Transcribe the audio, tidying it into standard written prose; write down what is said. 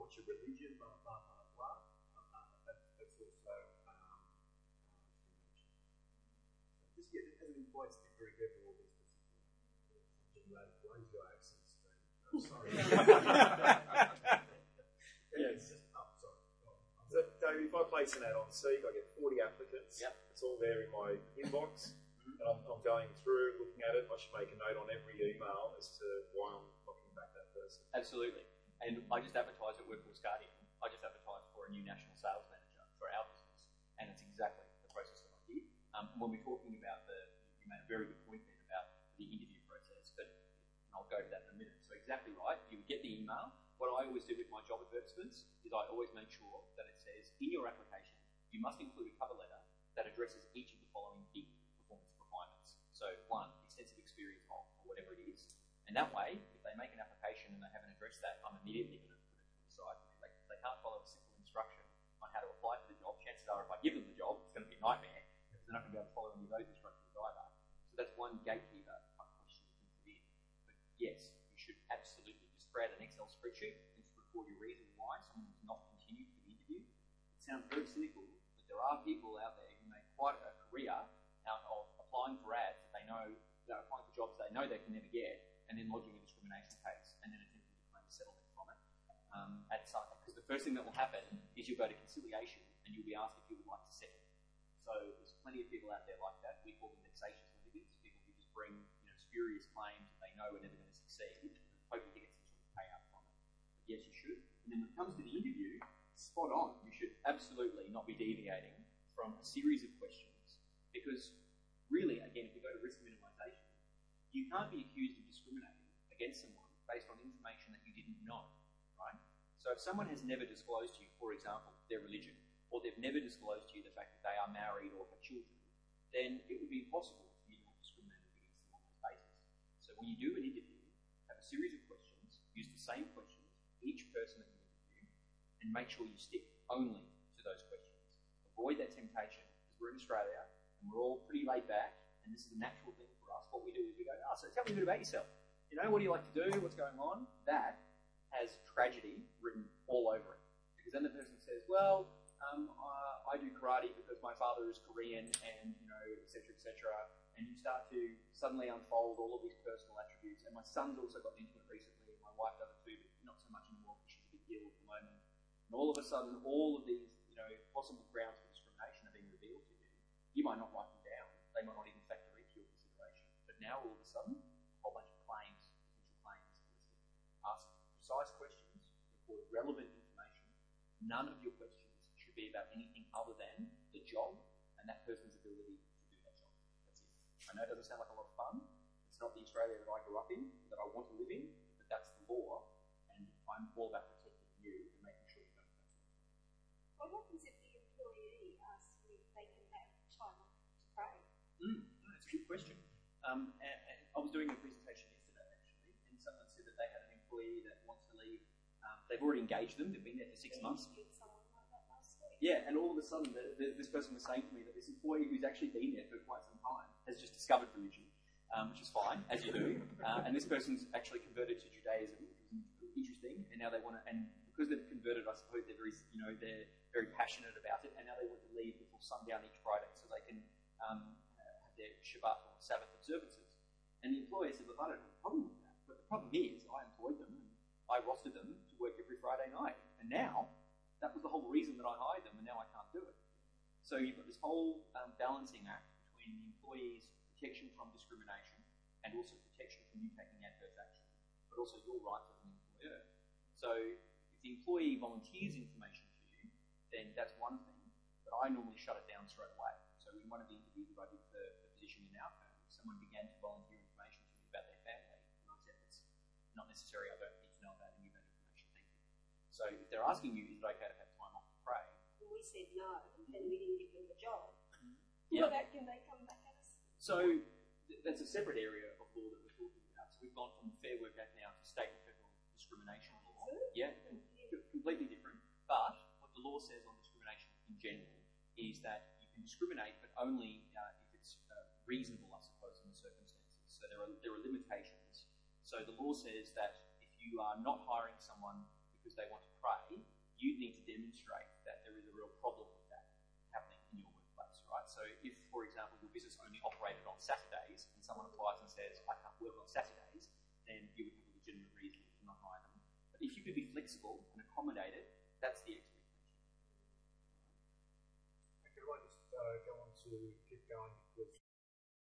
what's your religion, blah, blah, blah, blah. That's also discrimination. So just, as an employee, to be very careful of all these particular ones. Your accent's strange. I'm sorry. Yes. Sorry. So, Dave, if I place an ad on Seek, I get 40 applicants. Yep. It's all there in my inbox. And I'm going through, looking at it. I should make a note on every email as to why I'm knocking back that person. Absolutely. And I just advertise at Workforce Guardian. I just advertise for a new national sales manager for our business. And it's exactly the process that I did. When we're talking about you made a very good point there about the interview process, but I'll go to that in a minute. So exactly right. You would get the email. What I always do with my job advertisements is I always make sure that it says, in your application, you must include a cover letter that addresses each of the following big performance requirements. So, 1, extensive experience of, or whatever it is. And that way, if they make an application and they haven't addressed that, I'm immediately going to put it to the side. If they can't follow a simple instruction on how to apply for the job, chances are if I give them the job, it's going to be a nightmare, because they're not going to be able to follow any of those instructions either. So that's one gatekeeper type question you can put in. But yes, you should absolutely just create an Excel spreadsheet and just record your reason why someone has not continued for the interview. It sounds very cynical, but there are people out there who make quite a career out of applying for ads that they know, applying for jobs they know they can never get, and then lodging a discrimination case, and then attempting to claim a settlement from it. Because the first thing that will happen is you'll go to conciliation, and you'll be asked if you would like to settle. So there's plenty of people out there like that. We call them vexatious litigants, people who just bring spurious claims that they know are never going to succeed, hoping to get some sort of payout from it. But yes, you should. And then when it comes to the interview, spot on. You should absolutely not be deviating from a series of questions, because really, again, if we go to risk minimisation, you can't be accused of discriminating against someone based on information that you didn't know, right? So if someone has never disclosed to you, for example, their religion, or they've never disclosed to you the fact that they are married or have children, then it would be impossible for you to have discriminated against them on those basis. So when you do an interview, have a series of questions, use the same questions, each person that you interview, and make sure you stick only to those questions. Avoid that temptation, because we're in Australia, and we're all pretty laid back, and this is a natural thing for us. What we do is we go, so tell me a bit about yourself. What do you like to do? What's going on? That has tragedy written all over it. Because then the person says, well, I do karate because my father is Korean, and, et cetera, and you start to suddenly unfold all of these personal attributes. And my son's also got into it recently, and my wife does it too, but not so much anymore because she's a big deal at the moment. And all of a sudden, all of these, possible grounds for discrimination are being revealed to you. You might not write them down. They might not even factor into your consideration. But now, all of a sudden, a whole bunch of claims, potential claims, are listed. Ask precise questions, record relevant information. None of your questions should be about anything other than the job and that person's ability to do that job. That's it. I know it doesn't sound like a lot of fun. It's not the Australia that I grew up in, that I want to live in, but that's the law, and I'm all about protecting you and making sure you don't do that. What happens if the employee asks you if they can have time off to pray? That's a good question. And I was doing a presentation yesterday, actually, and someone said that they had an employee that wants to leave. They've already engaged them. They've been there for 6 months. Someone like that last week. Yeah, and all of a sudden, this person was saying to me that this employee who's actually been there for quite some time has just discovered religion, which is fine, as you do. And this person's actually converted to Judaism, which is interesting. And now they want to, and because they've converted, I suppose they're very, they're very passionate about it. And now they want to leave before sundown each Friday so they can have their Shabbat or Sabbath observances. And the employer said, look, I don't have a problem with that. But the problem is, I employed them, and I rostered them to work every Friday night. And now, that was the whole reason that I hired them, and now I can't do it. So you've got this whole balancing act between the employee's protection from discrimination and also protection from you taking adverse action, but also your rights as an employer. So if the employee volunteers information to you, then that's one thing, but I normally shut it down straight away. So in one of the interviews that I did for the position in our firm, someone began to volunteer information to me about their family, and I said, it's not necessary, I don't need to know about any of that information, thank you. So if they're asking you, is it okay to have time off to pray? Well, we said no, and we didn't give them the job. Yeah. Well, can they come back at us? So that's a separate area of law that we're talking about. So we've gone from the Fair Work Act now to state and federal discrimination law. Yeah, completely different. But what the law says on discrimination in general is that you can discriminate, but only if it's reasonable, I suppose, in the circumstances. So there are limitations. So the law says that if you are not hiring someone because they want to pray, you need to demonstrate that there is a real problem with that happening in your workplace, right? So if, for example, your business only operated on Saturdays and someone applies and says, I can't work on Saturdays, then you would have a legitimate reason to not hire them. But if you could be flexible and accommodate it, that's the expectation. Okay, I might just go on to keep going.